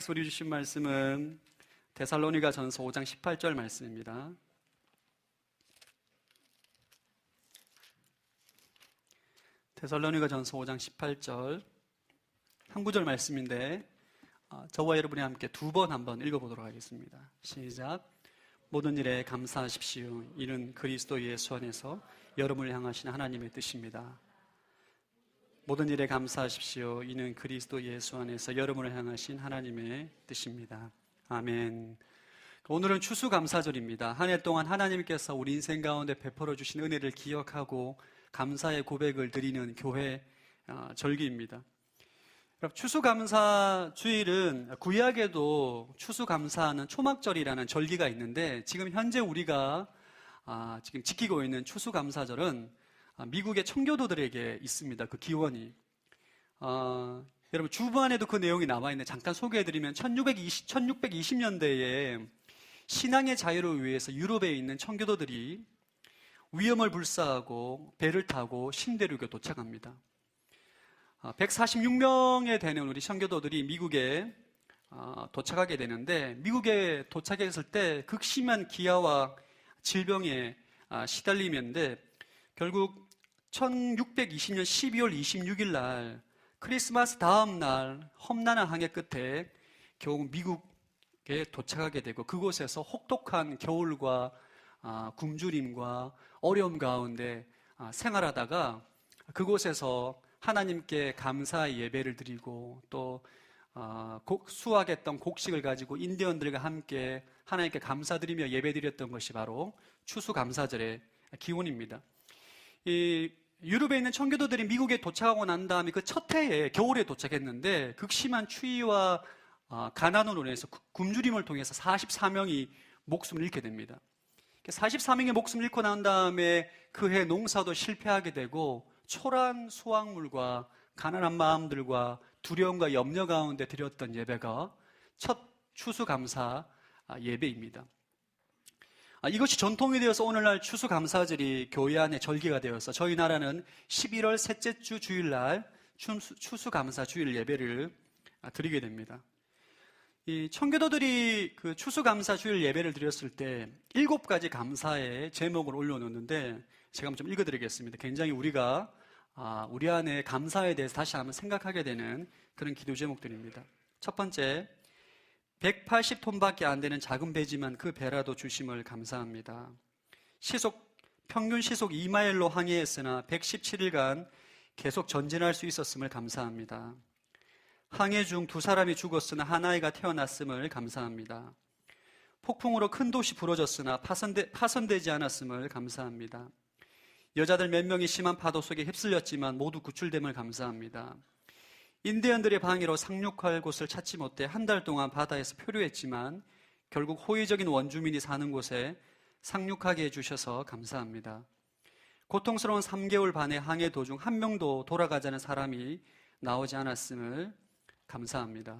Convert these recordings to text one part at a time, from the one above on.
소리 주신 말씀은 데살로니가전서 5장 18절 말씀입니다. 데살로니가전서 5장 18절 한 구절 말씀인데 저와 여러분이 함께 두 번 한번 읽어보도록 하겠습니다. 시작. 모든 일에 감사하십시오. 이는 그리스도 예수 안에서 여러분을 향하신 하나님의 뜻입니다. 모든 일에 감사하십시오. 이는 그리스도 예수 안에서 여러분을 향하신 하나님의 뜻입니다. 아멘. 오늘은 추수감사절입니다. 한 해 동안 하나님께서 우리 인생 가운데 베풀어 주신 은혜를 기억하고 감사의 고백을 드리는 교회 절기입니다. 추수감사 주일은 구약에도 추수감사하는 초막절이라는 절기가 있는데, 지금 현재 우리가 지금 지키고 있는 추수감사절은 미국의 청교도들에게 있습니다. 그 기원이. 여러분 주부안에도 그 내용이 남아있는데 잠깐 소개해드리면 1620년대에 신앙의 자유를 위해서 유럽에 있는 청교도들이 위험을 불사하고 배를 타고 신대륙에 도착합니다. 146명에 되는 우리 청교도들이 미국에 도착하게 되는데, 미국에 도착했을 때 극심한 기아와 질병에 시달리는데, 결국 1620년 12월 26일 날 크리스마스 다음 날 험난한 항해 끝에 겨우 미국에 도착하게 되고, 그곳에서 혹독한 겨울과 굶주림과 어려움 가운데 생활하다가 그곳에서 하나님께 감사의 예배를 드리고 또 수확했던 곡식을 가지고 인디언들과 함께 하나님께 감사드리며 예배드렸던 것이 바로 추수감사절의 기원입니다. 이 유럽에 있는 청교도들이 미국에 도착하고 난 다음에 그 첫 해에 겨울에 도착했는데, 극심한 추위와 가난으로 인해서 굶주림을 통해서 44명이 목숨을 잃게 됩니다. 44명의 목숨을 잃고 난 다음에 그 해 농사도 실패하게 되고, 초라한 수확물과 가난한 마음들과 두려움과 염려 가운데 드렸던 예배가 첫 추수감사 예배입니다. 이것이 전통이 되어서 오늘날 추수감사절이 교회 안에 절기가 되어서 저희 나라는 11월 셋째 주 주일날 추수감사 주일 예배를 드리게 됩니다. 이 청교도들이 그 추수감사 주일 예배를 드렸을 때 7가지 감사의 제목을 올려놓는데, 제가 한번 좀 읽어드리겠습니다. 굉장히 우리가 우리 안에 감사에 대해서 다시 한번 생각하게 되는 그런 기도 제목들입니다. 첫 번째, 180톤밖에 안 되는 작은 배지만 그 배라도 주심을 감사합니다. 평균 시속 2마일로 항해했으나 117일간 계속 전진할 수 있었음을 감사합니다. 항해 중 2사람이 죽었으나 한 아이가 태어났음을 감사합니다. 폭풍으로 큰 도시 부러졌으나 파손되지 않았음을 감사합니다. 여자들 몇 명이 심한 파도 속에 휩쓸렸지만 모두 구출됨을 감사합니다. 인디언들의 방해로 상륙할 곳을 찾지 못해 한 달 동안 바다에서 표류했지만 결국 호의적인 원주민이 사는 곳에 상륙하게 해주셔서 감사합니다. 고통스러운 3개월 반의 항해 도중 한 명도 돌아가자는 사람이 나오지 않았음을 감사합니다.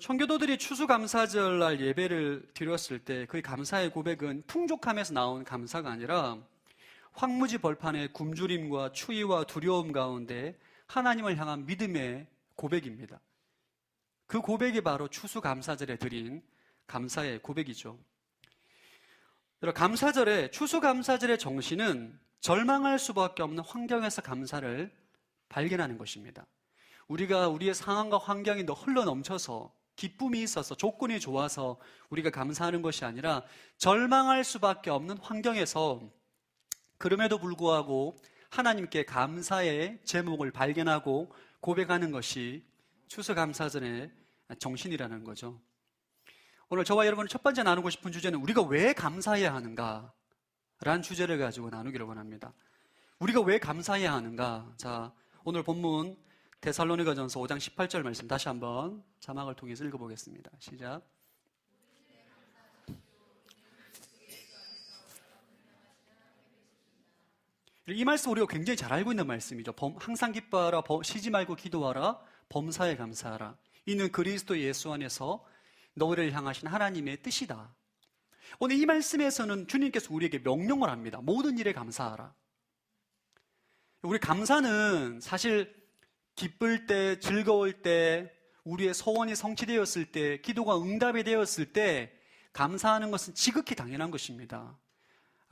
청교도들이 추수감사절날 예배를 드렸을 때 그 감사의 고백은 풍족함에서 나온 감사가 아니라 황무지 벌판의 굶주림과 추위와 두려움 가운데 하나님을 향한 믿음의 고백입니다. 그 고백이 바로 추수감사절에 드린 감사의 고백이죠. 추수감사절의 정신은 절망할 수밖에 없는 환경에서 감사를 발견하는 것입니다. 우리가 우리의 상황과 환경이 흘러넘쳐서 기쁨이 있어서 조건이 좋아서 우리가 감사하는 것이 아니라, 절망할 수밖에 없는 환경에서 그럼에도 불구하고 하나님께 감사의 제목을 발견하고 고백하는 것이 추수감사절의 정신이라는 거죠. 오늘 저와 여러분이 첫 번째 나누고 싶은 주제는 우리가 왜 감사해야 하는가 라는 주제를 가지고 나누기를 원합니다. 우리가 왜 감사해야 하는가? 자, 오늘 본문 데살로니가전서 5장 18절 말씀 다시 한번 자막을 통해서 읽어보겠습니다. 시작. 이 말씀 우리가 굉장히 잘 알고 있는 말씀이죠. 항상 기뻐하라, 쉬지 말고 기도하라, 범사에 감사하라. 이는 그리스도 예수 안에서 너희를 향하신 하나님의 뜻이다. 오늘 이 말씀에서는 주님께서 우리에게 명령을 합니다. 모든 일에 감사하라. 우리 감사는 사실 기쁠 때, 즐거울 때, 우리의 소원이 성취되었을 때, 기도가 응답이 되었을 때 감사하는 것은 지극히 당연한 것입니다.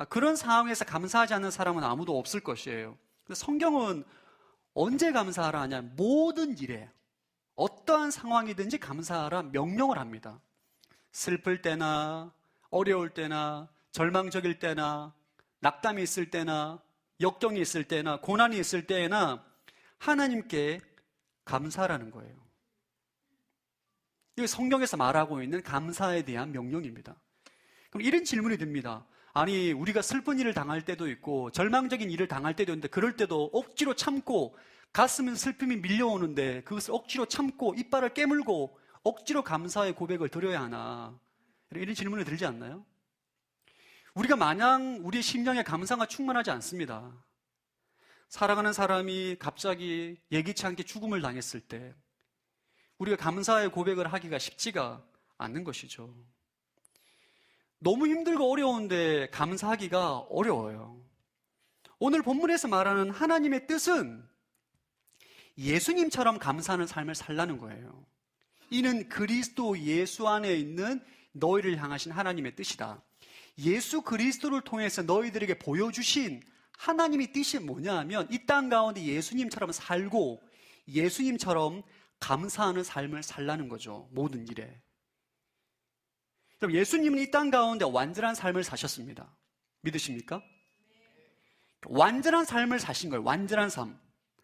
그런 상황에서 감사하지 않는 사람은 아무도 없을 것이에요. 성경은 언제 감사하라 하냐? 모든 일에, 어떠한 상황이든지 감사하라 명령을 합니다. 슬플 때나 어려울 때나 절망적일 때나 낙담이 있을 때나 역경이 있을 때나 고난이 있을 때나 하나님께 감사하라는 거예요. 이게 성경에서 말하고 있는 감사에 대한 명령입니다. 그럼 이런 질문이 듭니다. 아니, 우리가 슬픈 일을 당할 때도 있고 절망적인 일을 당할 때도 있는데 그럴 때도 억지로 참고 가슴은 슬픔이 밀려오는데 그것을 억지로 참고 이빨을 깨물고 억지로 감사의 고백을 드려야 하나? 이런 질문이 들지 않나요? 우리가 마냥 우리의 심령에 감사가 충만하지 않습니다. 사랑하는 사람이 갑자기 예기치 않게 죽음을 당했을 때 우리가 감사의 고백을 하기가 쉽지가 않는 것이죠. 너무 힘들고 어려운데 감사하기가 어려워요. 오늘 본문에서 말하는 하나님의 뜻은 예수님처럼 감사하는 삶을 살라는 거예요. 이는 그리스도 예수 안에 있는 너희를 향하신 하나님의 뜻이다. 예수 그리스도를 통해서 너희들에게 보여주신 하나님의 뜻이 뭐냐 하면 이 땅 가운데 예수님처럼 살고 예수님처럼 감사하는 삶을 살라는 거죠. 모든 일에. 그럼 예수님은 이 땅 가운데 완전한 삶을 사셨습니다. 믿으십니까? 완전한 삶을 사신 거예요. 완전한 삶.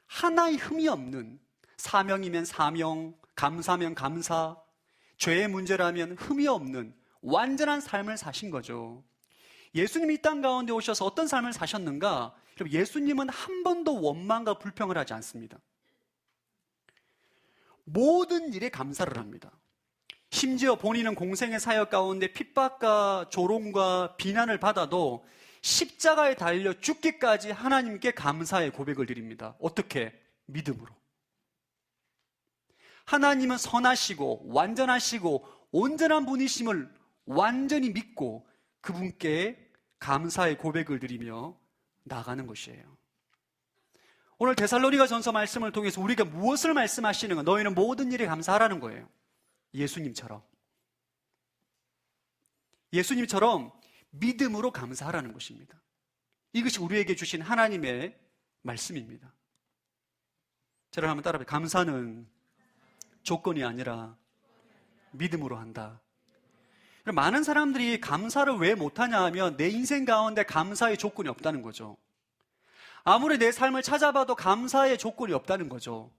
하나의 흠이 없는, 사명이면 사명, 감사면 감사, 죄의 문제라면 흠이 없는 완전한 삶을 사신 거죠. 예수님이 이 땅 가운데 오셔서 어떤 삶을 사셨는가? 예수님은 한 번도 원망과 불평을 하지 않습니다. 모든 일에 감사를 합니다. 심지어 본인은 공생의 사역 가운데 핍박과 조롱과 비난을 받아도 십자가에 달려 죽기까지 하나님께 감사의 고백을 드립니다. 어떻게? 믿음으로. 하나님은 선하시고 완전하시고 온전한 분이심을 완전히 믿고 그분께 감사의 고백을 드리며 나가는 것이에요. 오늘 데살로니가 전서 말씀을 통해서 우리가 무엇을 말씀하시는가? 너희는 모든 일에 감사하라는 거예요. 예수님처럼 믿음으로 감사하라는 것입니다. 이것이 우리에게 주신 하나님의 말씀입니다. 저를 한번 따라해요. 감사는 조건이 아니라 믿음으로 한다. 많은 사람들이 감사를 왜 못하냐 하면 내 인생 가운데 감사의 조건이 없다는 거죠. 아무리 내 삶을 찾아봐도 감사의 조건이 없다는 거죠.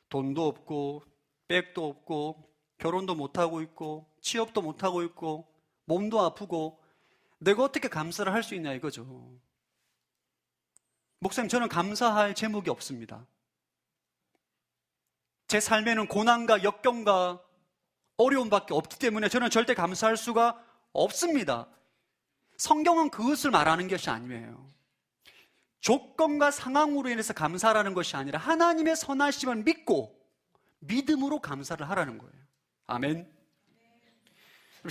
돈도 없고 백도 없고 결혼도 못하고 있고 취업도 못하고 있고 몸도 아프고 내가 어떻게 감사를 할 수 있냐 이거죠. 목사님, 저는 감사할 제목이 없습니다. 제 삶에는 고난과 역경과 어려움밖에 없기 때문에 저는 절대 감사할 수가 없습니다. 성경은 그것을 말하는 것이 아니에요. 조건과 상황으로 인해서 감사라는 것이 아니라 하나님의 선하심을 믿고 믿음으로 감사를 하라는 거예요. 아멘.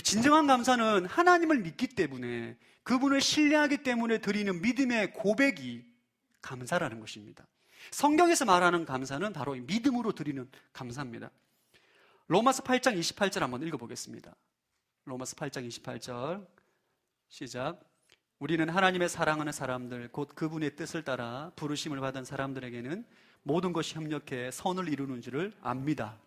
진정한 감사는 하나님을 믿기 때문에 그분을 신뢰하기 때문에 드리는 믿음의 고백이 감사라는 것입니다. 성경에서 말하는 감사는 바로 믿음으로 드리는 감사입니다. 로마서 8장 28절 한번 읽어보겠습니다. 로마서 8장 28절 시작. 우리는 하나님의 사랑하는 사람들 곧 그분의 뜻을 따라 부르심을 받은 사람들에게는 모든 것이 협력해 선을 이루는 줄을 압니다.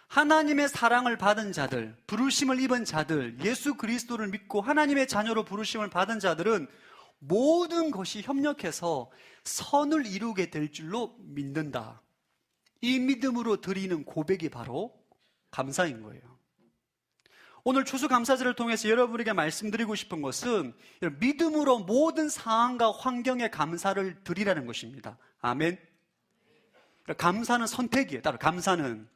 하나님의 사랑을 받은 자들, 부르심을 입은 자들, 예수 그리스도를 믿고 하나님의 자녀로 부르심을 받은 자들은 모든 것이 협력해서 선을 이루게 될 줄로 믿는다. 이 믿음으로 드리는 고백이 바로 감사인 거예요. 오늘 추수감사절을 통해서 여러분에게 말씀드리고 싶은 것은 믿음으로 모든 상황과 환경에 감사를 드리라는 것입니다. 아멘. 감사는 선택이에요. 따로 감사는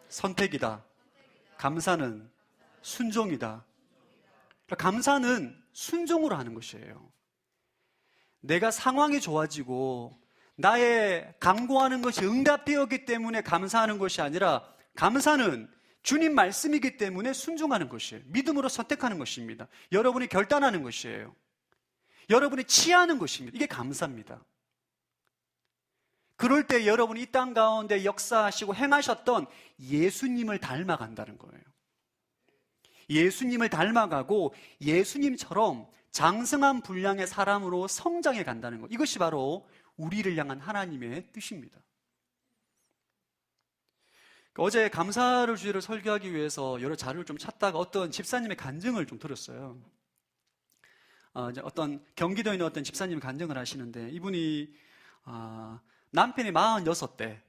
선택이다. 감사는 순종이다. 감사는 순종으로 하는 것이에요. 내가 상황이 좋아지고 나의 간구하는 것이 응답되었기 때문에 감사하는 것이 아니라 감사는 주님 말씀이기 때문에 순종하는 것이에요. 믿음으로 선택하는 것입니다. 여러분이 결단하는 것이에요. 여러분이 취하는 것입니다. 이게 감사입니다. 그럴 때 여러분이 이 땅 가운데 역사하시고 행하셨던 예수님을 닮아간다는 거예요. 예수님을 닮아가고 예수님처럼 장성한 분량의 사람으로 성장해 간다는 것. 이것이 바로 우리를 향한 하나님의 뜻입니다. 어제 감사를 주제로 설교하기 위해서 여러 자료를 좀 찾다가 어떤 집사님의 간증을 좀 들었어요. 어떤 경기도에 있는 어떤 집사님이 간증을 하시는데, 이분이 남편이 46대,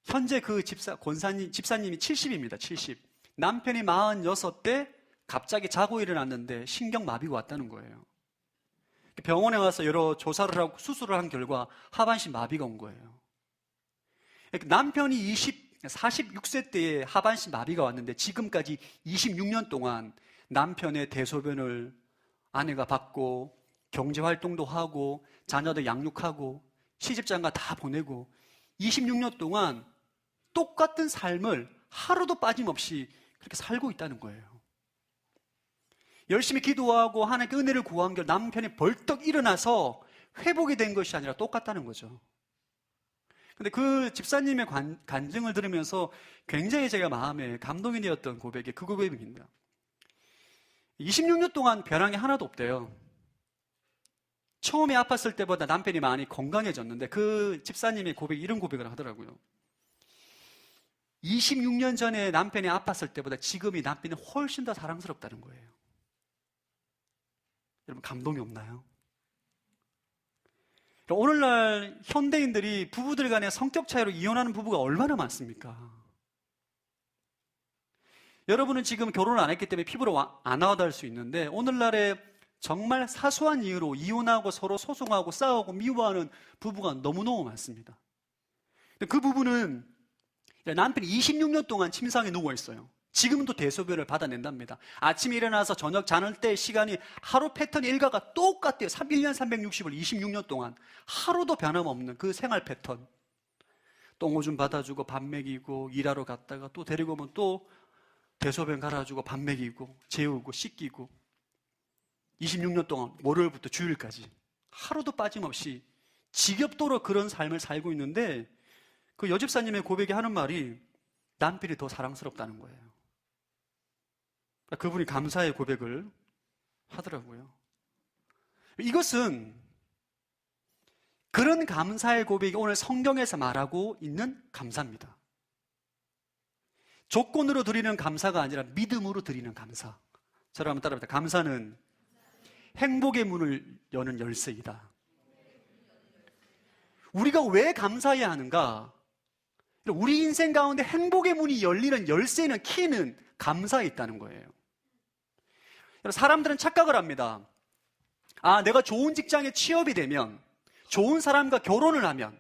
현재 그 집사님이 70입니다. 70. 남편이 46대 갑자기 자고 일어났는데 신경마비가 왔다는 거예요. 병원에 가서 여러 조사를 하고 수술을 한 결과 하반신 마비가 온 거예요. 남편이 46세 때에 하반신 마비가 왔는데 지금까지 26년 동안 남편의 대소변을 아내가 받고 경제활동도 하고 자녀들 양육하고 시집장가 다 보내고 26년 동안 똑같은 삶을 하루도 빠짐없이 그렇게 살고 있다는 거예요. 열심히 기도하고 하나님께 은혜를 구한 결 남편이 벌떡 일어나서 회복이 된 것이 아니라 똑같다는 거죠. 근데 그 집사님의 간증을 들으면서 굉장히 제가 마음에 감동이 되었던 고백이 그 고백입니다. 26년 동안 변한 게 하나도 없대요. 처음에 아팠을 때보다 남편이 많이 건강해졌는데 그 집사님의 고백이 이런 고백을 하더라고요. 26년 전에 남편이 아팠을 때보다 지금이 남편이 훨씬 더 사랑스럽다는 거예요. 여러분, 감동이 없나요? 오늘날 현대인들이 부부들 간의 성격 차이로 이혼하는 부부가 얼마나 많습니까? 여러분은 지금 결혼을 안 했기 때문에 피부로 안 와닿을 수 있는데, 오늘날에 정말 사소한 이유로 이혼하고 서로 소송하고 싸우고 미워하는 부부가 너무너무 많습니다. 그 부부는 남편이 26년 동안 침상에 누워있어요. 지금도 대소변을 받아낸답니다. 아침에 일어나서 저녁 자는 때 시간이 하루 패턴 일과가 똑같대요. 1년 360을 26년 동안 하루도 변함없는 그 생활 패턴. 똥오줌 받아주고 밥 먹이고 일하러 갔다가 또 데리고 오면 또 대소변 갈아주고 밥 먹이고 재우고 씻기고 26년 동안 월요일부터 주일까지 하루도 빠짐없이 지겹도록 그런 삶을 살고 있는데, 그 여집사님의 고백이 하는 말이 남편이 더 사랑스럽다는 거예요. 그분이 감사의 고백을 하더라고요. 이것은 그런 감사의 고백이 오늘 성경에서 말하고 있는 감사입니다. 조건으로 드리는 감사가 아니라 믿음으로 드리는 감사. 저를 한번 따라합니다. 감사는 행복의 문을 여는 열쇠이다. 우리가 왜 감사해야 하는가? 우리 인생 가운데 행복의 문이 열리는 열쇠는, 키는 감사에 있다는 거예요. 사람들은 착각을 합니다. 내가 좋은 직장에 취업이 되면, 좋은 사람과 결혼을 하면,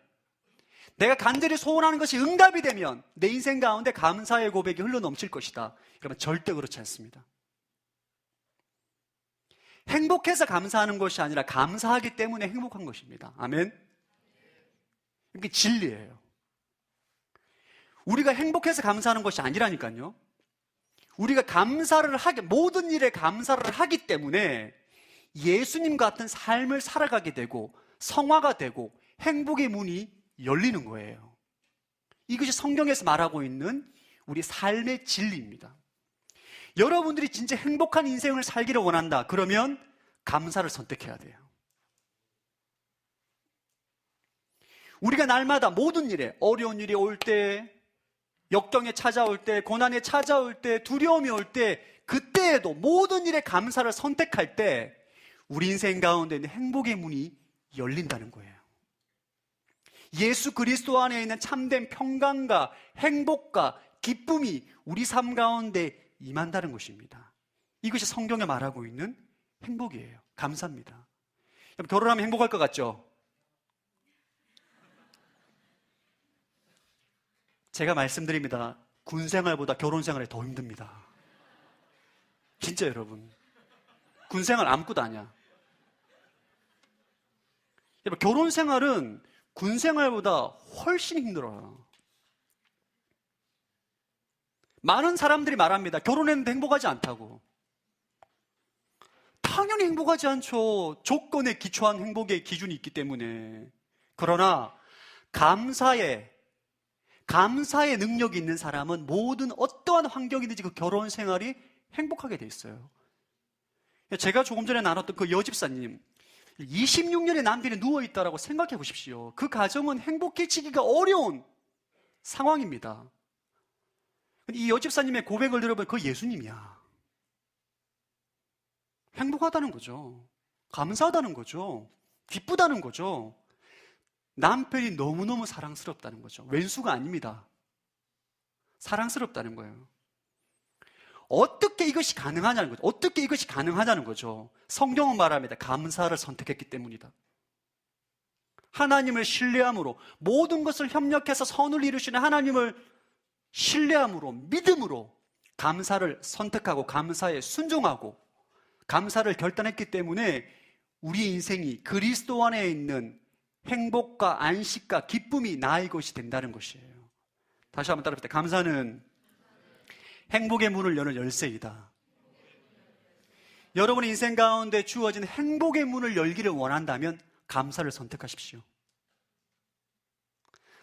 내가 간절히 소원하는 것이 응답이 되면 내 인생 가운데 감사의 고백이 흘러넘칠 것이다. 그러면 절대 그렇지 않습니다. 행복해서 감사하는 것이 아니라 감사하기 때문에 행복한 것입니다. 아멘? 이게 진리예요. 우리가 행복해서 감사하는 것이 아니라니까요. 우리가 모든 일에 감사를 하기 때문에 예수님 같은 삶을 살아가게 되고 성화가 되고 행복의 문이 열리는 거예요. 이것이 성경에서 말하고 있는 우리 삶의 진리입니다. 여러분들이 진짜 행복한 인생을 살기를 원한다. 그러면 감사를 선택해야 돼요. 우리가 날마다 모든 일에, 어려운 일이 올 때, 역경에 찾아올 때, 고난에 찾아올 때, 두려움이 올 때, 그때에도 모든 일에 감사를 선택할 때 우리 인생 가운데 있는 행복의 문이 열린다는 거예요. 예수 그리스도 안에 있는 참된 평강과 행복과 기쁨이 우리 삶 가운데 임한다는 것입니다. 이것이 성경에 말하고 있는 행복이에요. 감사합니다. 결혼하면 행복할 것 같죠? 제가 말씀드립니다. 군생활보다 결혼생활이 더 힘듭니다. 진짜 여러분. 군생활 안고 다녀. 결혼생활은 군생활보다 훨씬 힘들어요. 많은 사람들이 말합니다. 결혼했는데 행복하지 않다고. 당연히 행복하지 않죠. 조건에 기초한 행복의 기준이 있기 때문에. 그러나 감사의 능력이 있는 사람은 모든 어떠한 환경이든지 그 결혼 생활이 행복하게 돼 있어요. 제가 조금 전에 나눴던 그 여집사님, 26년의 남편이 누워있다라고 생각해 보십시오. 그 가정은 행복해지기가 어려운 상황입니다. 이 여집사님의 고백을 들어보면 그 예수님이야. 행복하다는 거죠. 감사하다는 거죠. 기쁘다는 거죠. 남편이 너무너무 사랑스럽다는 거죠. 왼수가 아닙니다. 사랑스럽다는 거예요. 어떻게 이것이 가능하냐는 거죠. 어떻게 이것이 가능하냐는 거죠. 성경은 말합니다. 감사를 선택했기 때문이다. 하나님을 신뢰함으로, 모든 것을 협력해서 선을 이루시는 하나님을 신뢰함으로, 믿음으로 감사를 선택하고 감사에 순종하고 감사를 결단했기 때문에 우리 인생이 그리스도 안에 있는 행복과 안식과 기쁨이 나의 것이 된다는 것이에요. 다시 한번 따라합시다. 감사는 행복의 문을 여는 열쇠이다. 여러분의 인생 가운데 주어진 행복의 문을 열기를 원한다면 감사를 선택하십시오.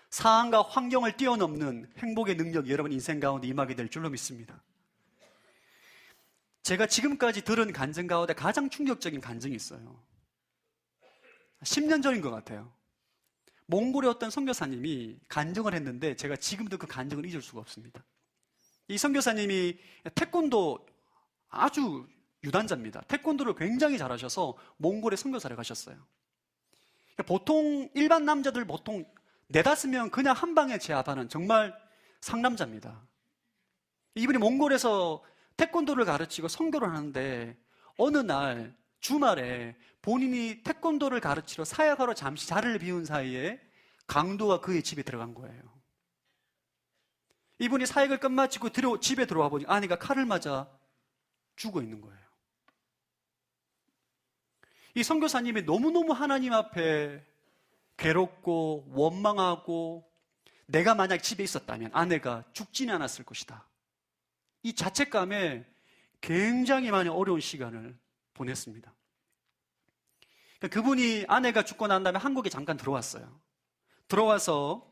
상황과 환경을 뛰어넘는 행복의 능력이 여러분 인생 가운데 임하게 될 줄로 믿습니다. 제가 지금까지 들은 간증 가운데 가장 충격적인 간증이 있어요. 10년 전인 것 같아요. 몽골의 어떤 선교사님이 간증을 했는데 제가 지금도 그 간증을 잊을 수가 없습니다. 이 선교사님이 태권도 아주 유단자입니다. 태권도를 굉장히 잘하셔서 몽골에 선교사를 가셨어요. 보통 일반 남자들 보통 4-5명 그냥 한 방에 제압하는 정말 상남자입니다. 이분이 몽골에서 태권도를 가르치고 선교를 하는데 어느 날 주말에 본인이 태권도를 가르치러 사역하러 잠시 자리를 비운 사이에 강도가 그의 집에 들어간 거예요. 이분이 사역을 끝마치고 집에 들어와 보니 아내가 칼을 맞아 죽어 있는 거예요. 이 선교사님이 너무너무 하나님 앞에 괴롭고 원망하고 내가 만약 집에 있었다면 아내가 죽지는 않았을 것이다. 이 자책감에 굉장히 많이 어려운 시간을 보냈습니다. 그분이 아내가 죽고 난 다음에 한국에 잠깐 들어왔어요. 들어와서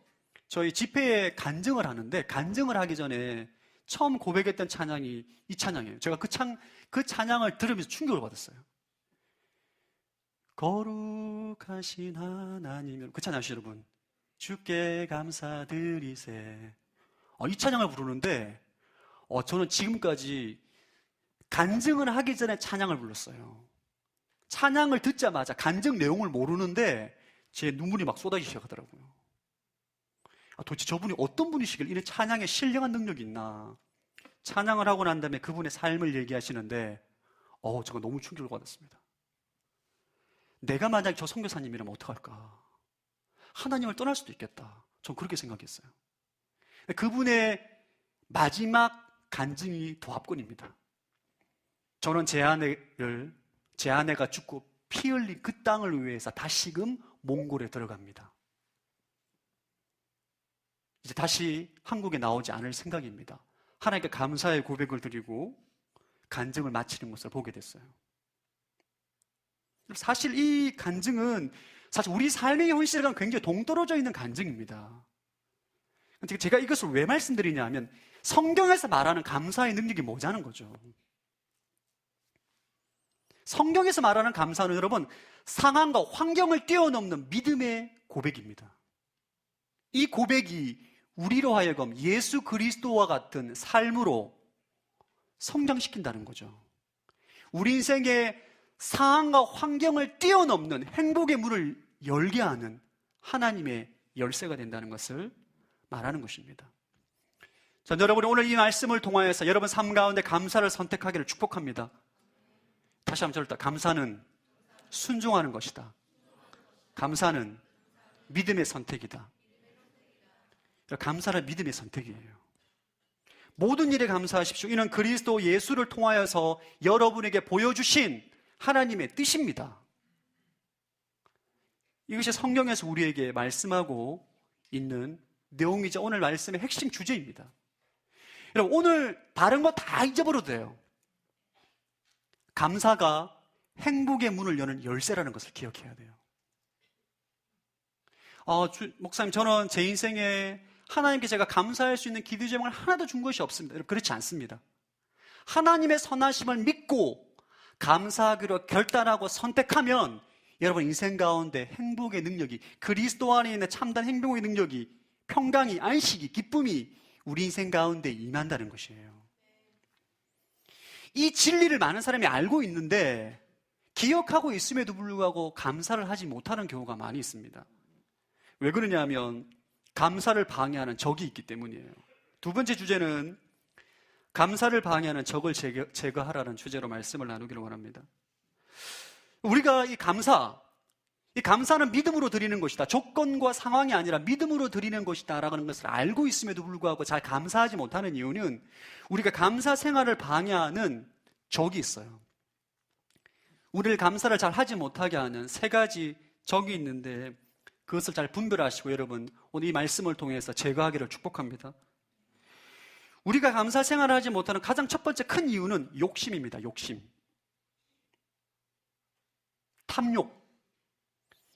저희 집회에 간증을 하는데 간증을 하기 전에 처음 고백했던 찬양이 이 찬양이에요. 제가 그 찬양을 들으면서 충격을 받았어요. 거룩하신 하나님, 그 찬양 아시죠, 여러분? 주께 감사드리세. 이 찬양을 부르는데 저는 지금까지 간증을 하기 전에 찬양을 불렀어요. 찬양을 듣자마자 간증 내용을 모르는데 제 눈물이 막 쏟아지기 시작하더라고요. 도대체 저분이 어떤 분이시길 이런 찬양에 신령한 능력이 있나. 찬양을 하고 난 다음에 그분의 삶을 얘기하시는데 제가 너무 충격을 받았습니다. 내가 만약 저 선교사님이라면 어떡할까? 하나님을 떠날 수도 있겠다. 전 그렇게 생각했어요. 그분의 마지막 간증이 도합권입니다. 저는 제 아내가 죽고 피 흘린 그 땅을 위해서 다시금 몽골에 들어갑니다. 이제 다시 한국에 나오지 않을 생각입니다. 하나님께 감사의 고백을 드리고 간증을 마치는 것을 보게 됐어요. 사실 이 간증은 사실 우리 삶의 현실과는 굉장히 동떨어져 있는 간증입니다. 제가 이것을 왜 말씀드리냐 하면 성경에서 말하는 감사의 능력이 뭐냐는 거죠. 성경에서 말하는 감사는 여러분 상황과 환경을 뛰어넘는 믿음의 고백입니다. 이 고백이 우리로 하여금 예수 그리스도와 같은 삶으로 성장시킨다는 거죠. 우리 인생의 상황과 환경을 뛰어넘는 행복의 문을 열게 하는 하나님의 열쇠가 된다는 것을 말하는 것입니다. 전 여러분이 오늘 이 말씀을 통하여서 여러분 삶 가운데 감사를 선택하기를 축복합니다. 다시 한번 저를 감사는 순종하는 것이다. 감사는 믿음의 선택이다. 감사는 믿음의 선택이에요. 모든 일에 감사하십시오. 이는 그리스도 예수를 통하여서 여러분에게 보여주신 하나님의 뜻입니다. 이것이 성경에서 우리에게 말씀하고 있는 내용이자 오늘 말씀의 핵심 주제입니다. 여러분 오늘 다른 거 다 잊어버려도 돼요. 감사가 행복의 문을 여는 열쇠라는 것을 기억해야 돼요. 목사님, 저는 제 인생에 하나님께 제가 감사할 수 있는 기도 제목을 하나도 준 것이 없습니다. 여러분, 그렇지 않습니다. 하나님의 선하심을 믿고 감사하기로 결단하고 선택하면 여러분 인생 가운데 행복의 능력이, 그리스도 안에 있는 참된 행복의 능력이, 평강이, 안식이, 기쁨이 우리 인생 가운데 임한다는 것이에요. 이 진리를 많은 사람이 알고 있는데 기억하고 있음에도 불구하고 감사를 하지 못하는 경우가 많이 있습니다. 왜 그러냐 하면 감사를 방해하는 적이 있기 때문이에요. 두 번째 주제는 감사를 방해하는 적을 제거하라는 주제로 말씀을 나누기를 원합니다. 우리가 이 감사는 믿음으로 드리는 것이다, 조건과 상황이 아니라 믿음으로 드리는 것이다 라는 것을 알고 있음에도 불구하고 잘 감사하지 못하는 이유는 우리가 감사 생활을 방해하는 적이 있어요. 우리를 감사를 잘 하지 못하게 하는 세 가지 적이 있는데 그것을 잘 분별하시고 여러분 오늘 이 말씀을 통해서 제거하기를 축복합니다. 우리가 감사 생활을 하지 못하는 가장 첫 번째 큰 이유는 욕심입니다. 욕심. 탐욕.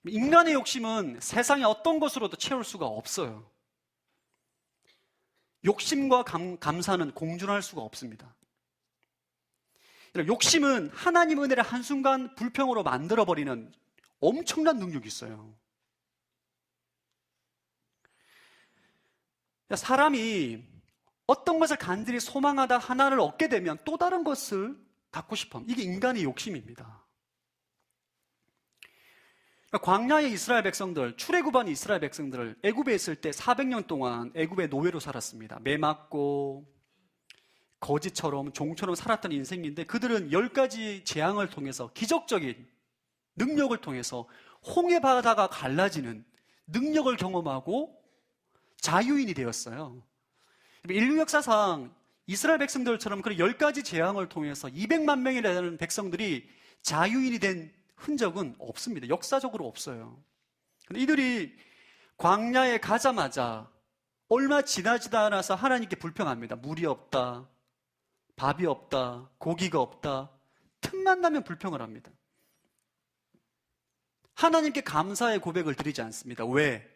인간의 욕심은 세상의 어떤 것으로도 채울 수가 없어요. 욕심과 감사는 공존할 수가 없습니다. 욕심은 하나님 은혜를 한순간 불평으로 만들어버리는 엄청난 능력이 있어요. 사람이 어떤 것을 간절히 소망하다 하나를 얻게 되면 또 다른 것을 갖고 싶어. 이게 인간의 욕심입니다. 광야의 이스라엘 백성들, 출애굽한 이스라엘 백성들을 애굽에 있을 때 400년 동안 애굽의 노예로 살았습니다. 매 맞고 거지처럼 종처럼 살았던 인생인데 그들은 10가지 재앙을 통해서 기적적인 능력을 통해서 홍해 바다가 갈라지는 능력을 경험하고 자유인이 되었어요. 인류 역사상 이스라엘 백성들처럼 그런 10가지 재앙을 통해서 200만 명이라는 백성들이 자유인이 된 흔적은 없습니다. 역사적으로 없어요. 근데 이들이 광야에 가자마자 얼마 지나지도 않아서 하나님께 불평합니다. 물이 없다, 밥이 없다, 고기가 없다. 틈만 나면 불평을 합니다. 하나님께 감사의 고백을 드리지 않습니다. 왜?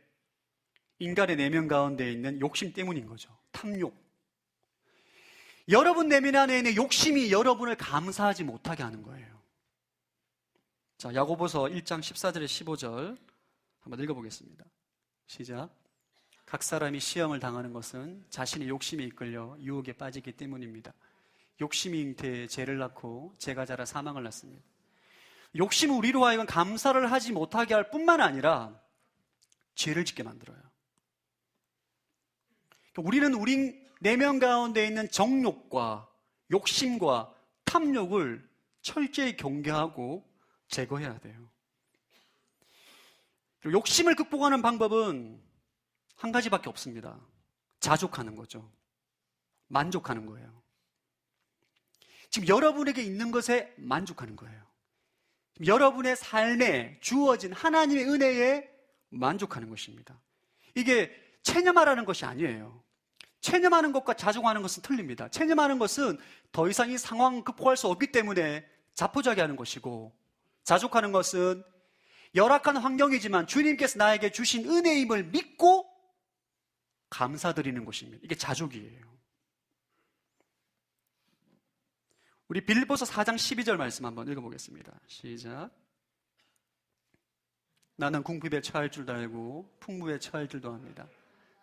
인간의 내면 가운데 있는 욕심 때문인 거죠. 탐욕. 여러분 내면 안에 있는 욕심이 여러분을 감사하지 못하게 하는 거예요. 자, 야고보서 1장 14절에 15절 한번 읽어보겠습니다. 시작. 각 사람이 시험을 당하는 것은 자신의 욕심에 이끌려 유혹에 빠지기 때문입니다. 욕심이 잉태해 죄를 낳고 죄가 자라 사망을 낳습니다. 욕심은 우리로 하여금 감사를 하지 못하게 할 뿐만 아니라 죄를 짓게 만들어요. 우리는 우리 내면 가운데 있는 정욕과 욕심과 탐욕을 철저히 경계하고 제거해야 돼요. 욕심을 극복하는 방법은 한 가지밖에 없습니다. 자족하는 거죠. 만족하는 거예요. 지금 여러분에게 있는 것에 만족하는 거예요. 여러분의 삶에 주어진 하나님의 은혜에 만족하는 것입니다. 이게 체념하라는 것이 아니에요. 체념하는 것과 자족하는 것은 틀립니다. 체념하는 것은 더 이상 이 상황을 극복할 수 없기 때문에 자포자기하는 것이고, 자족하는 것은 열악한 환경이지만 주님께서 나에게 주신 은혜임을 믿고 감사드리는 것입니다. 이게 자족이에요. 우리 빌립보서 4장 12절 말씀 한번 읽어보겠습니다. 시작. 나는 궁핍에 처할 줄도 알고 풍부에 처할 줄도 압니다.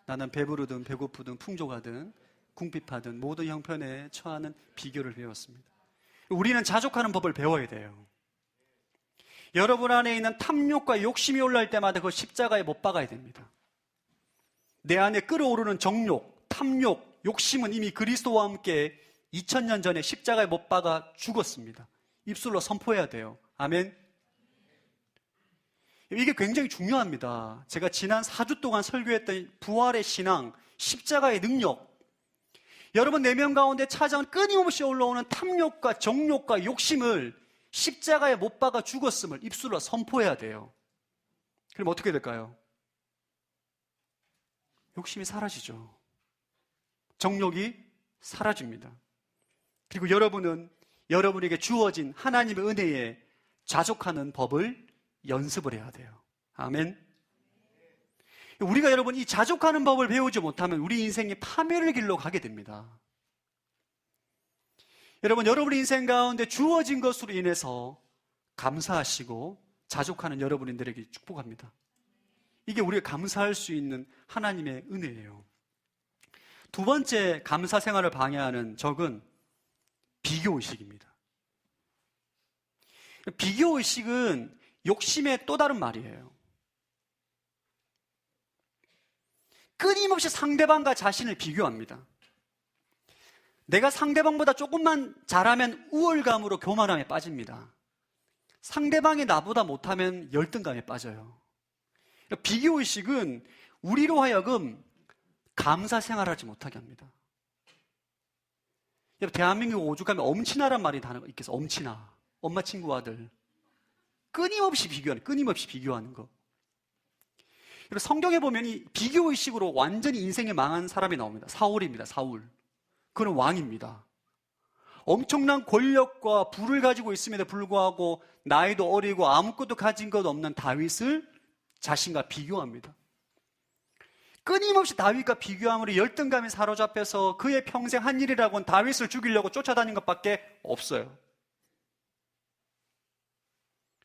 나는 배부르든 배고프든 풍족하든 궁핍하든 모든 형편에 처하는 비결을 배웠습니다. 우리는 자족하는 법을 배워야 돼요. 여러분 안에 있는 탐욕과 욕심이 올라올 때마다 그 십자가에 못 박아야 됩니다. 내 안에 끓어오르는 정욕, 탐욕, 욕심은 이미 그리스도와 함께 2000년 전에 십자가에 못 박아 죽었습니다. 입술로 선포해야 돼요. 아멘. 이게 굉장히 중요합니다. 제가 지난 4주 동안 설교했던 부활의 신앙, 십자가의 능력, 여러분 내면 가운데 찾아온 끊임없이 올라오는 탐욕과 정욕과 욕심을 십자가에 못 박아 죽었음을 입술로 선포해야 돼요. 그럼 어떻게 될까요? 욕심이 사라지죠. 정욕이 사라집니다. 그리고 여러분은 여러분에게 주어진 하나님의 은혜에 자족하는 법을 연습을 해야 돼요. 아멘. 우리가 여러분 이 자족하는 법을 배우지 못하면 우리 인생이 파멸의 길로 가게 됩니다. 여러분, 여러분의 인생 가운데 주어진 것으로 인해서 감사하시고 자족하는 여러분들에게 축복합니다. 이게 우리가 감사할 수 있는 하나님의 은혜예요. 두 번째 감사 생활을 방해하는 적은 비교의식입니다. 비교의식은 욕심의 또 다른 말이에요. 끊임없이 상대방과 자신을 비교합니다. 내가 상대방보다 조금만 잘하면 우월감으로 교만함에 빠집니다. 상대방이 나보다 못하면 열등감에 빠져요. 비교의식은 우리로 하여금 감사 생활하지 못하게 합니다. 대한민국 오죽하면 엄친아란 말이 단어가 있겠어. 엄친아. 엄마 친구 아들. 끊임없이 비교하는 거. 성경에 보면 이 비교의식으로 완전히 인생이 망한 사람이 나옵니다. 사울입니다. 사울. 그는 왕입니다. 엄청난 권력과 부를 가지고 있음에도 불구하고 나이도 어리고 아무것도 가진 것 없는 다윗을 자신과 비교합니다. 끊임없이 다윗과 비교함으로 열등감에 사로잡혀서 그의 평생 한 일이라고는 다윗을 죽이려고 쫓아다닌 것밖에 없어요.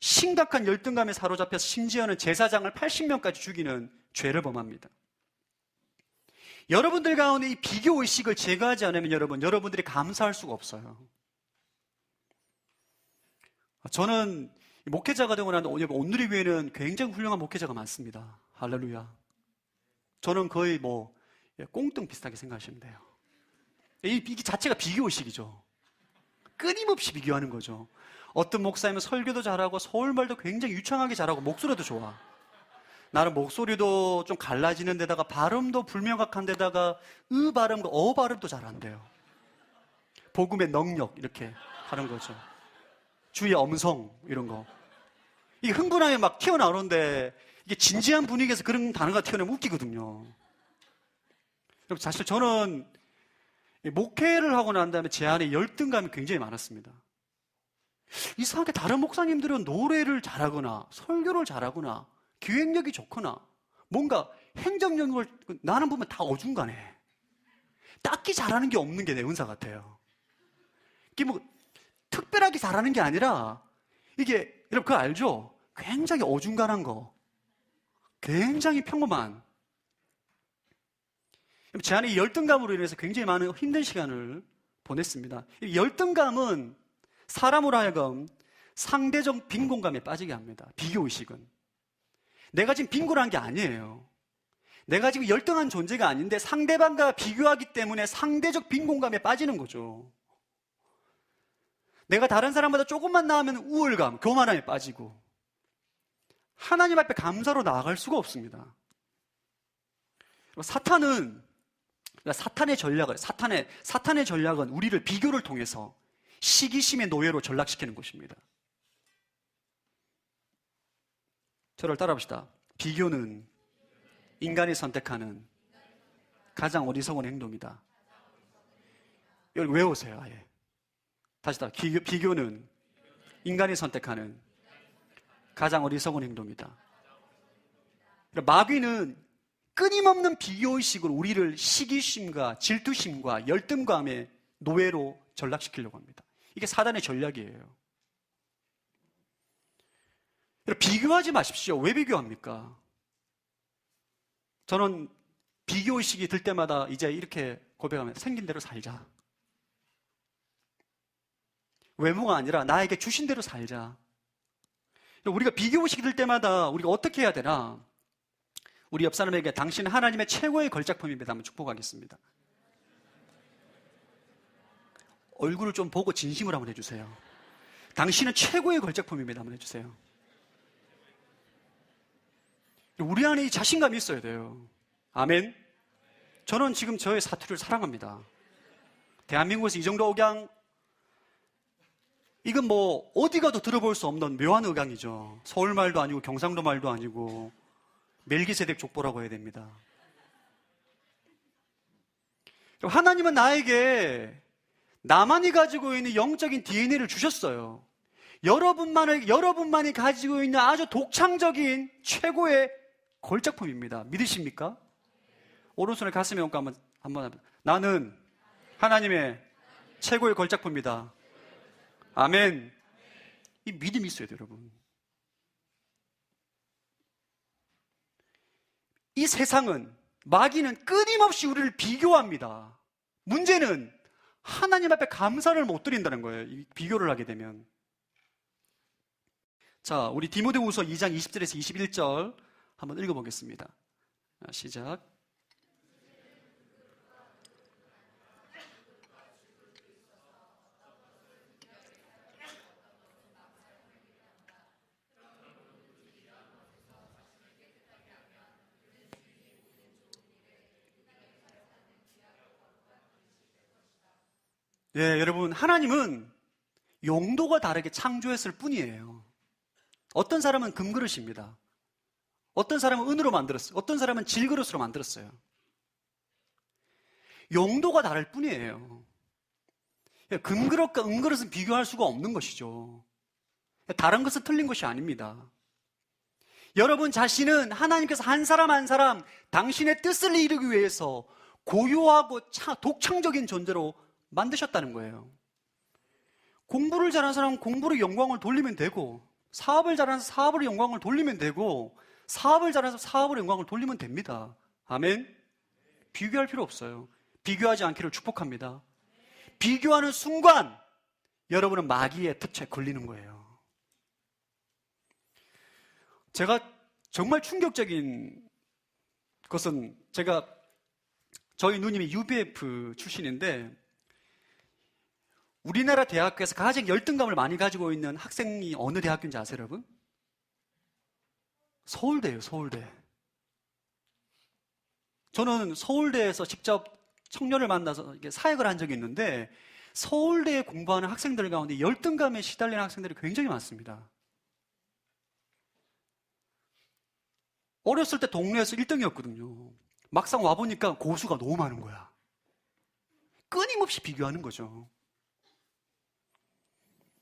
심각한 열등감에 사로잡혀서 심지어는 제사장을 80명까지 죽이는 죄를 범합니다. 여러분들 가운데 이 비교의식을 제거하지 않으면 여러분들이 감사할 수가 없어요. 저는 목회자가 되고 난 온누리교회는 굉장히 훌륭한 목회자가 많습니다. 할렐루야. 저는 거의 꽁뚱 비슷하게 생각하시면 돼요. 이게 자체가 비교의식이죠. 끊임없이 비교하는 거죠. 어떤 목사님은 설교도 잘하고 서울말도 굉장히 유창하게 잘하고 목소리도 좋아. 나는 목소리도 좀 갈라지는 데다가 발음도 불명확한 데다가 발음과 발음도 잘 안 돼요. 복음의 능력 이렇게 하는 거죠. 주의 엄성 이런 거. 이게 흥분하면 막 튀어나오는데 이게 진지한 분위기에서 그런 단어가 튀어나오면 웃기거든요. 사실 저는 목회를 하고 난 다음에 제 안에 열등감이 굉장히 많았습니다. 이상하게 다른 목사님들은 노래를 잘하거나 설교를 잘하거나 기획력이 좋거나 뭔가 행정력을 나는 보면 다 어중간해. 딱히 잘하는 게 없는 게 내 은사 같아요. 이게 특별하게 잘하는 게 아니라 이게 여러분 그거 알죠? 굉장히 어중간한 거. 굉장히 평범한. 제 안에 이 열등감으로 인해서 굉장히 많은 힘든 시간을 보냈습니다. 이 열등감은 사람으로 하여금 상대적 빈곤감에 빠지게 합니다. 비교의식은. 내가 지금 빈곤한 게 아니에요. 내가 지금 열등한 존재가 아닌데 상대방과 비교하기 때문에 상대적 빈곤감에 빠지는 거죠. 내가 다른 사람보다 조금만 나으면 우월감, 교만함에 빠지고 하나님 앞에 감사로 나아갈 수가 없습니다. 사탄의 전략은 우리를 비교를 통해서 시기심의 노예로 전락시키는 것입니다. 저를 따라합시다. 비교는 인간이 선택하는 가장 어리석은 행동이다. 이걸 외우세요, 아예. 다시 비교는 인간이 선택하는 가장 어리석은 행동이다. 마귀는 끊임없는 비교의식으로 우리를 시기심과 질투심과 열등감의 노예로 전락시키려고 합니다. 이게 사단의 전략이에요. 비교하지 마십시오. 왜 비교합니까? 저는 비교의식이 들 때마다 이제 이렇게 고백하면 생긴 대로 살자. 외모가 아니라 나에게 주신 대로 살자. 우리가 비교의식이 들 때마다 우리가 어떻게 해야 되나? 우리 옆 사람에게 당신은 하나님의 최고의 걸작품입니다. 한번 축복하겠습니다. 얼굴을 좀 보고 진심으로 한번 해주세요. 당신은 최고의 걸작품입니다. 한번 해주세요. 우리 안에 이 자신감이 있어야 돼요. 아멘. 저는 지금 저의 사투리를 사랑합니다. 대한민국에서 이 정도 억양, 이건 어디 가도 들어볼 수 없는 묘한 억양이죠. 서울말도 아니고 경상도 말도 아니고 멜기세덱 족보라고 해야 됩니다. 하나님은 나에게 나만이 가지고 있는 영적인 DNA를 주셨어요. 여러분만이 가지고 있는 아주 독창적인 최고의 걸작품입니다. 믿으십니까? 오른손을 가슴에 얹고 한번 나는 하나님의 최고의 걸작품이다. 아멘. 이 믿음이 있어야 돼요, 여러분. 이 세상은, 마귀는 끊임없이 우리를 비교합니다. 문제는 하나님 앞에 감사를 못 드린다는 거예요. 이 비교를 하게 되면. 자, 우리 디모데후서 2장 20절에서 21절 한번 읽어보겠습니다. 시작. 네, 여러분, 하나님은 용도가 다르게 창조했을 뿐이에요. 어떤 사람은 금그릇입니다. 어떤 사람은 은으로 만들었어요. 어떤 사람은 질그릇으로 만들었어요. 용도가 다를 뿐이에요. 금그릇과 은그릇은 비교할 수가 없는 것이죠. 다른 것은 틀린 것이 아닙니다. 여러분 자신은 하나님께서 한 사람 한 사람 당신의 뜻을 이루기 위해서 고유하고 독창적인 존재로 만드셨다는 거예요. 공부를 잘하는 사람은 공부로 영광을 돌리면 되고, 사업을 잘하는 사람은 사업으로 영광을 돌리면 되고, 사업을 잘하는 사람은 사업으로 영광을 돌리면 됩니다. 아멘? 비교할 필요 없어요. 비교하지 않기를 축복합니다. 비교하는 순간 여러분은 마귀의 덫에 걸리는 거예요. 제가 정말 충격적인 것은, 저희 누님이 UBF 출신인데 우리나라 대학교에서 가장 열등감을 많이 가지고 있는 학생이 어느 대학교인지 아세요, 여러분? 서울대예요, 서울대. 저는 서울대에서 직접 청년을 만나서 사역을 한 적이 있는데 서울대에 공부하는 학생들 가운데 열등감에 시달리는 학생들이 굉장히 많습니다. 어렸을 때 동네에서 1등이었거든요. 막상 와보니까 고수가 너무 많은 거야. 끊임없이 비교하는 거죠.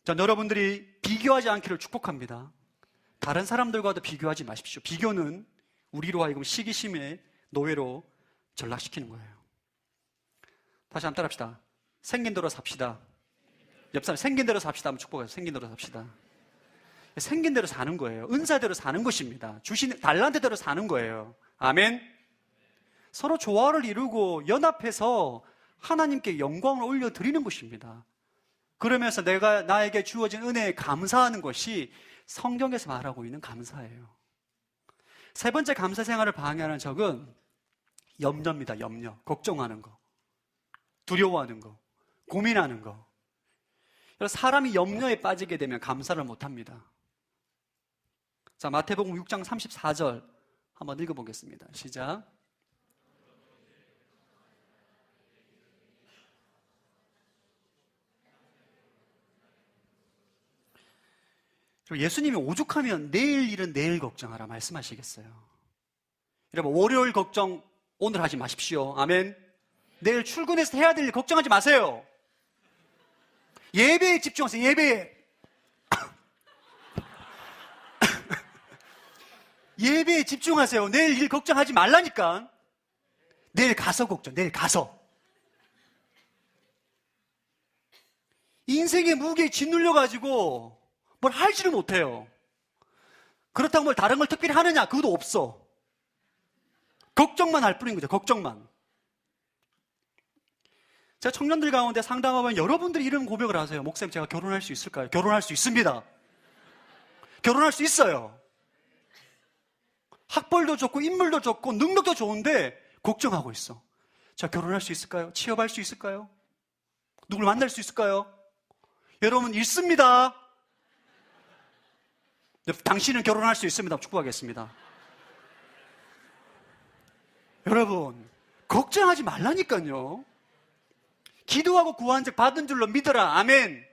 자, 여러분들이 비교하지 않기를 축복합니다. 다른 사람들과도 비교하지 마십시오. 비교는 우리로 하여금 시기심의 노예로 전락시키는 거예요. 다시 한번 따라합시다. 생긴 대로 삽시다. 옆 사람 생긴 대로 삽시다 하면 축복해요. 생긴 대로 삽시다. 생긴 대로 사는 거예요. 은사대로 사는 것입니다. 주신 달란트대로 사는 거예요. 아멘. 서로 조화를 이루고 연합해서 하나님께 영광을 올려드리는 것입니다. 그러면서 내가 나에게 주어진 은혜에 감사하는 것이 성경에서 말하고 있는 감사예요. 세 번째 감사 생활을 방해하는 적은 염려입니다. 염려. 걱정하는 거, 두려워하는 거, 고민하는 거. 사람이 염려에 빠지게 되면 감사를 못합니다. 자, 마태복음 6장 34절 한번 읽어보겠습니다. 시작. 예수님이 오죽하면 내일 일은 내일 걱정하라 말씀하시겠어요. 여러분, 월요일 걱정 오늘 하지 마십시오. 아멘. 내일 출근해서 해야 될 일 걱정하지 마세요. 예배에 집중하세요. 예배에. 예배에 집중하세요. 내일 일 걱정하지 말라니까. 내일 가서 걱정, 내일 가서. 인생의 무게에 짓눌려가지고 뭘 하지를 못해요. 그렇다고 뭘 다른 걸 특별히 하느냐? 그것도 없어. 걱정만 할 뿐인 거죠. 걱정만. 제가 청년들 가운데 상담하면 여러분들이 이런 고백을 하세요. 목사님, 제가 결혼할 수 있을까요? 결혼할 수 있습니다. 결혼할 수 있어요. 학벌도 좋고 인물도 좋고 능력도 좋은데 걱정하고 있어. 제가 결혼할 수 있을까요? 취업할 수 있을까요? 누굴 만날 수 있을까요? 여러분, 있습니다. 당신은 결혼할 수 있습니다. 축복하겠습니다. 여러분, 걱정하지 말라니까요. 기도하고 구한 즉 받은 줄로 믿어라. 아멘.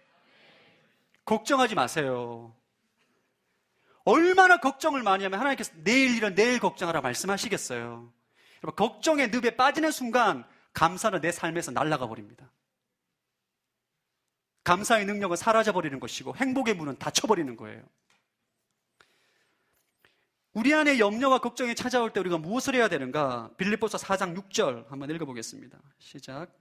걱정하지 마세요. 얼마나 걱정을 많이 하면 하나님께서 내일 일은 내일 걱정하라 말씀하시겠어요. 여러분, 걱정의 늪에 빠지는 순간 감사는 내 삶에서 날아가 버립니다. 감사의 능력은 사라져 버리는 것이고 행복의 문은 닫혀버리는 거예요. 우리 안에 염려와 걱정이 찾아올 때 우리가 무엇을 해야 되는가? 빌립보서 4장 6절 한번 읽어보겠습니다. 시작.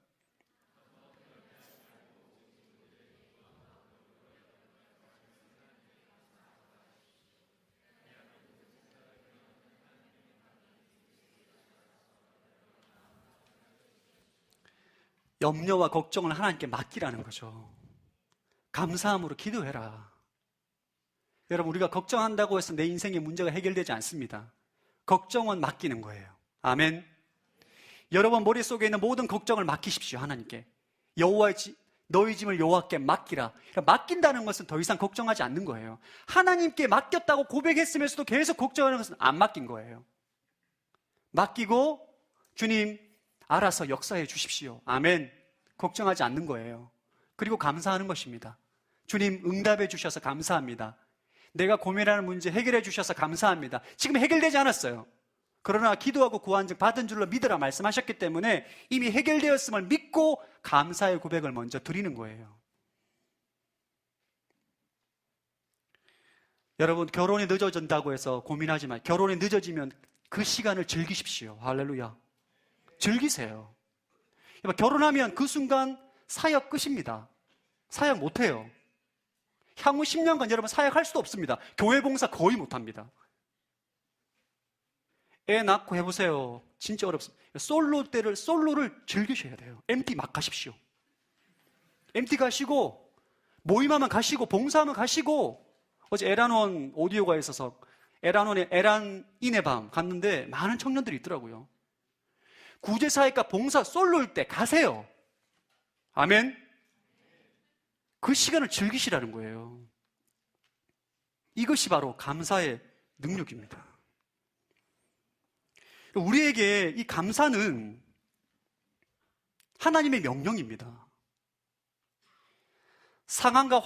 염려와 걱정을 하나님께 맡기라는 거죠. 감사함으로 기도해라. 여러분, 우리가 걱정한다고 해서 내 인생의 문제가 해결되지 않습니다. 걱정은 맡기는 거예요. 아멘. 여러분 머릿속에 있는 모든 걱정을 맡기십시오. 하나님께. 너희 짐을 여호와께 맡기라. 그러니까 맡긴다는 것은 더 이상 걱정하지 않는 거예요. 하나님께 맡겼다고 고백했으면서도 계속 걱정하는 것은 안 맡긴 거예요. 맡기고 주님 알아서 역사해 주십시오. 아멘. 걱정하지 않는 거예요. 그리고 감사하는 것입니다. 주님 응답해 주셔서 감사합니다. 내가 고민하는 문제 해결해 주셔서 감사합니다. 지금 해결되지 않았어요. 그러나 기도하고 구한 즉 받은 줄로 믿으라 말씀하셨기 때문에 이미 해결되었음을 믿고 감사의 고백을 먼저 드리는 거예요. 여러분, 결혼이 늦어진다고 해서 고민하지 마세요. 결혼이 늦어지면 그 시간을 즐기십시오. 할렐루야. 즐기세요. 결혼하면 그 순간 사역 끝입니다. 사역 못해요. 향후 10년간 여러분 사역할 수도 없습니다. 교회 봉사 거의 못합니다. 애 낳고 해보세요. 진짜 어렵습니다. 솔로를 즐기셔야 돼요. MT 막 가십시오. MT 가시고 모임하면 가시고 봉사하면 가시고. 어제 에란원 오디오가 있어서 에란원의 에란인의 밤 갔는데 많은 청년들이 있더라고요. 구제사역과 봉사 솔로일 때 가세요. 아멘. 그 시간을 즐기시라는 거예요. 이것이 바로 감사의 능력입니다. 우리에게 이 감사는 하나님의 명령입니다. 상황과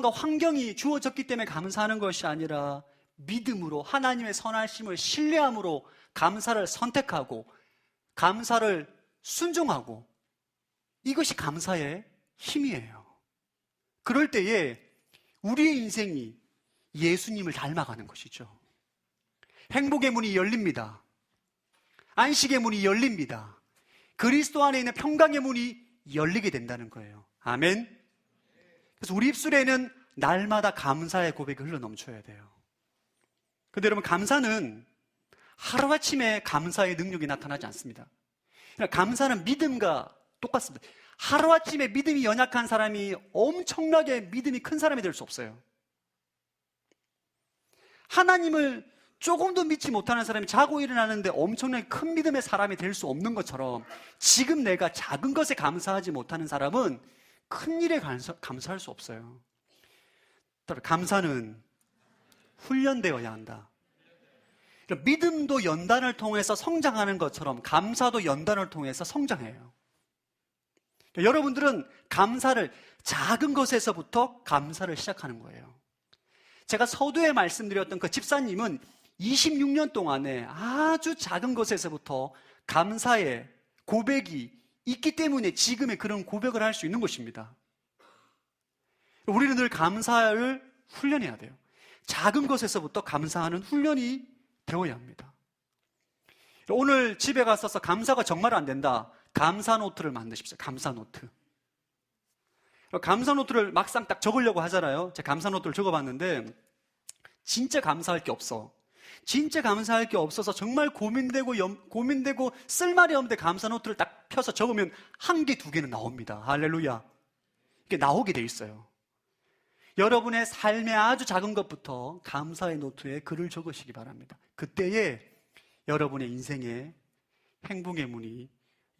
환경이 주어졌기 때문에 감사하는 것이 아니라 믿음으로 하나님의 선하심을 신뢰함으로 감사를 선택하고 감사를 순종하고, 이것이 감사의 힘이에요. 그럴 때에 우리의 인생이 예수님을 닮아가는 것이죠. 행복의 문이 열립니다. 안식의 문이 열립니다. 그리스도 안에 있는 평강의 문이 열리게 된다는 거예요. 아멘. 그래서 우리 입술에는 날마다 감사의 고백이 흘러넘쳐야 돼요. 그런데 여러분, 감사는 하루아침에 감사의 능력이 나타나지 않습니다. 감사는 믿음과 똑같습니다. 하루아침에 믿음이 연약한 사람이 엄청나게 믿음이 큰 사람이 될 수 없어요. 하나님을 조금도 믿지 못하는 사람이 자고 일어나는데 엄청나게 큰 믿음의 사람이 될 수 없는 것처럼, 지금 내가 작은 것에 감사하지 못하는 사람은 큰 일에 감사할 수 없어요. 감사는 훈련되어야 한다. 믿음도 연단을 통해서 성장하는 것처럼 감사도 연단을 통해서 성장해요. 여러분들은 감사를 작은 것에서부터 감사를 시작하는 거예요. 제가 서두에 말씀드렸던 그 집사님은 26년 동안에 아주 작은 것에서부터 감사의 고백이 있기 때문에 지금의 그런 고백을 할 수 있는 것입니다. 우리는 늘 감사를 훈련해야 돼요. 작은 것에서부터 감사하는 훈련이 되어야 합니다. 오늘 집에 가서서 감사가 정말 안 된다. 감사 노트를 만드십시오. 감사 노트. 감사 노트를 막상 딱 적으려고 하잖아요. 제가 감사 노트를 적어봤는데 진짜 감사할 게 없어. 진짜 감사할 게 없어서 정말 고민되고 쓸 말이 없는데 감사 노트를 딱 펴서 적으면 한 개, 두 개는 나옵니다. 할렐루야. 이게 나오게 돼 있어요. 여러분의 삶의 아주 작은 것부터 감사의 노트에 글을 적으시기 바랍니다. 그때에 여러분의 인생에 행복의 문이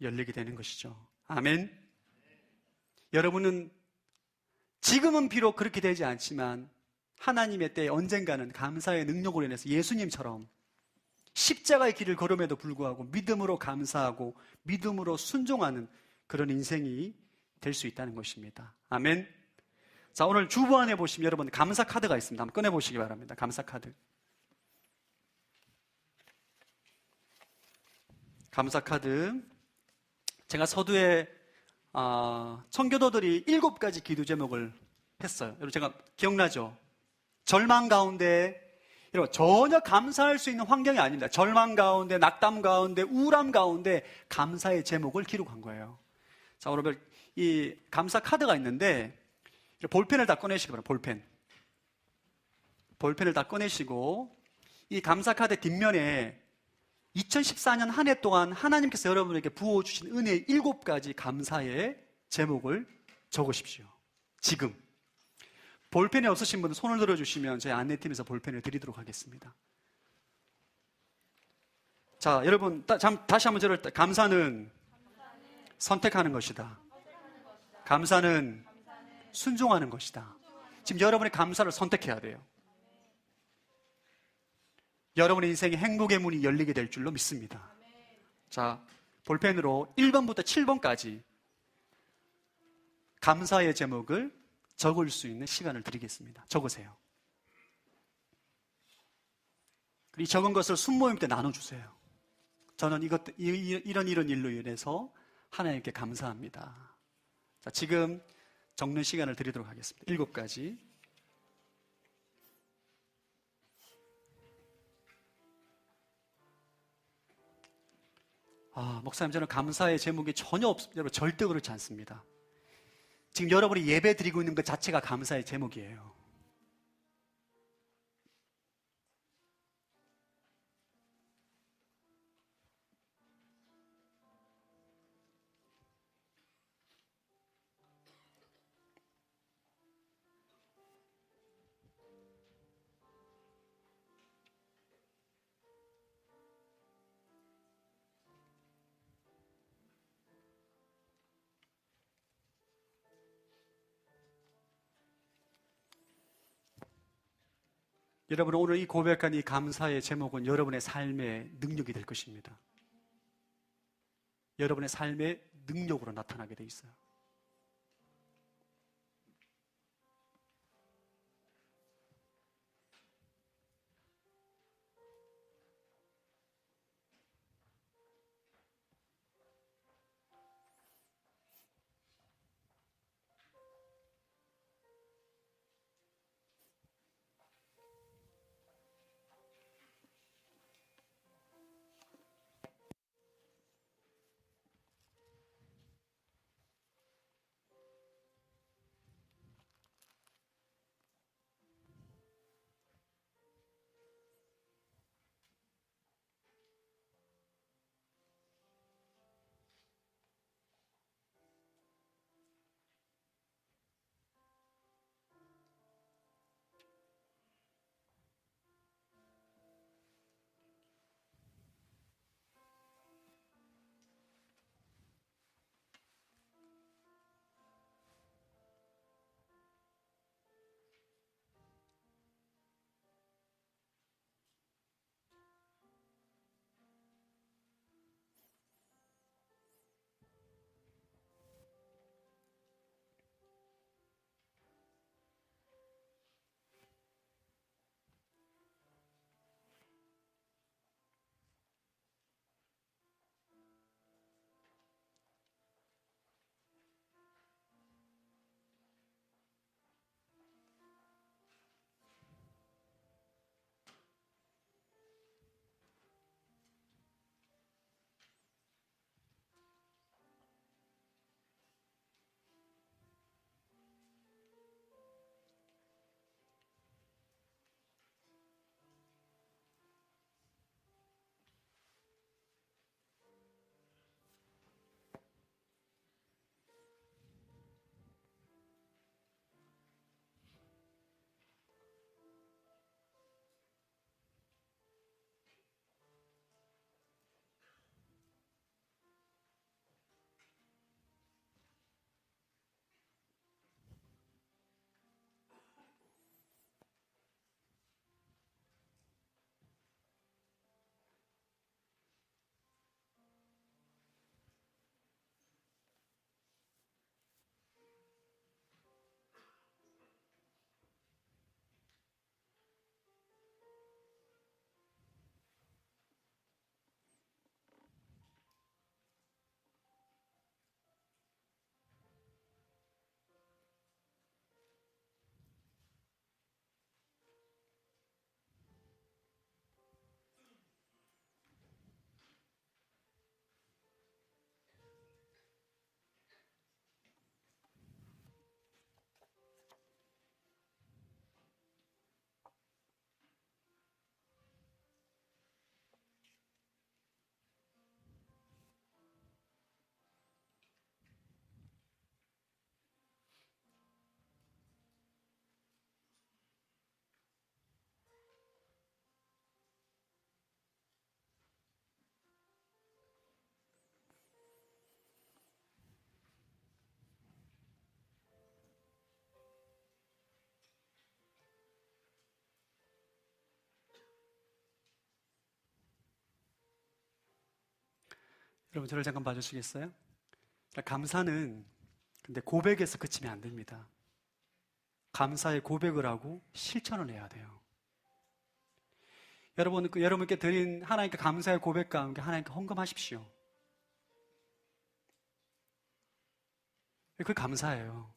열리게 되는 것이죠. 아멘. 여러분은 지금은 비록 그렇게 되지 않지만 하나님의 때에 언젠가는 감사의 능력으로 인해서 예수님처럼 십자가의 길을 걸음에도 불구하고 믿음으로 감사하고 믿음으로 순종하는 그런 인생이 될 수 있다는 것입니다. 아멘. 자, 오늘 주보안에 보시면 여러분 감사 카드가 있습니다. 한번 꺼내보시기 바랍니다. 감사 카드. 감사 카드. 제가 서두에 청교도들이 7가지 기도 제목을 했어요. 여러분 제가 기억나죠? 절망 가운데 여러분, 전혀 감사할 수 있는 환경이 아닙니다. 절망 가운데, 낙담 가운데, 우울함 가운데 감사의 제목을 기록한 거예요. 자, 여러분, 이 감사 카드가 있는데 볼펜을 다 꺼내시기 바랍니다. 볼펜을 다 꺼내시고 이 감사 카드 뒷면에 2014년 한 해 동안 하나님께서 여러분에게 부어주신 은혜의 7가지 감사의 제목을 적으십시오. 지금. 볼펜이 없으신 분은 손을 들어주시면 저희 안내팀에서 볼펜을 드리도록 하겠습니다. 자, 여러분, 다시 한번 저를 감사는 선택하는 것이다. 감사는 순종하는 것이다. 지금 여러분의 감사를 선택해야 돼요. 여러분의 인생에 행복의 문이 열리게 될 줄로 믿습니다. 자, 볼펜으로 1번부터 7번까지 감사의 제목을 적을 수 있는 시간을 드리겠습니다. 적으세요. 이 적은 것을 순모임 때 나눠주세요. 저는 이런 일로 인해서 하나님께 감사합니다. 자, 지금 적는 시간을 드리도록 하겠습니다. 7가지. 목사님, 저는 감사의 제목이 전혀 없습니다. 여러분, 절대 그렇지 않습니다. 지금 여러분이 예배 드리고 있는 것 자체가 감사의 제목이에요. 여러분, 오늘 이 고백한 이 감사의 제목은 여러분의 삶의 능력이 될 것입니다. 여러분의 삶의 능력으로 나타나게 돼 있어요. 여러분 저를 잠깐 봐주시겠어요? 그러니까 감사는 근데 고백에서 그치면 안 됩니다. 감사의 고백을 하고 실천을 해야 돼요. 여러분께 드린 하나님께 감사의 고백과 함께 하나님께 헌금하십시오. 그게 감사예요.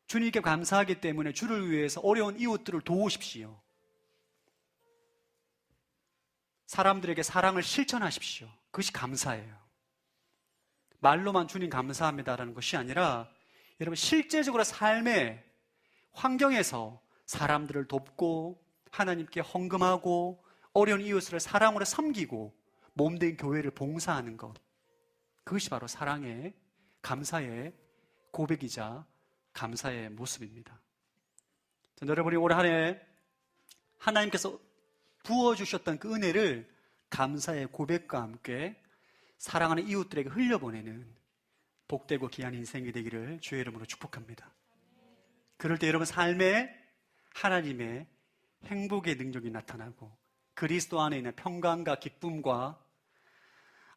주님께 감사하기 때문에 주를 위해서 어려운 이웃들을 도우십시오. 사람들에게 사랑을 실천하십시오. 그것이 감사예요. 말로만 주님 감사합니다라는 것이 아니라 여러분 실제적으로 삶의 환경에서 사람들을 돕고 하나님께 헌금하고 어려운 이웃을 사랑으로 섬기고 몸된 교회를 봉사하는 것, 그것이 바로 사랑의 감사의 고백이자 감사의 모습입니다. 여러분이 올 한 해 하나님께서 부어주셨던 그 은혜를 감사의 고백과 함께 사랑하는 이웃들에게 흘려보내는 복되고 귀한 인생이 되기를 주의 이름으로 축복합니다. 그럴 때 여러분 삶에 하나님의 행복의 능력이 나타나고 그리스도 안에 있는 평강과 기쁨과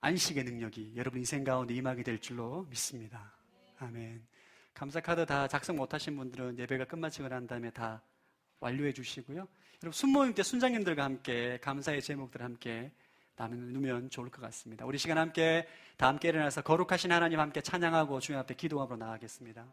안식의 능력이 여러분 인생 가운데 임하게 될 줄로 믿습니다. 아멘. 감사 카드 다 작성 못하신 분들은 예배가 끝마치고 난 다음에 다 완료해 주시고요. 여러분 순모임 때 순장님들과 함께 감사의 제목들을 함께 나누면 좋을 것 같습니다. 우리 시간 함께 다 함께 일어나서 거룩하신 하나님 함께 찬양하고 주님 앞에 기도함으로 나아가겠습니다.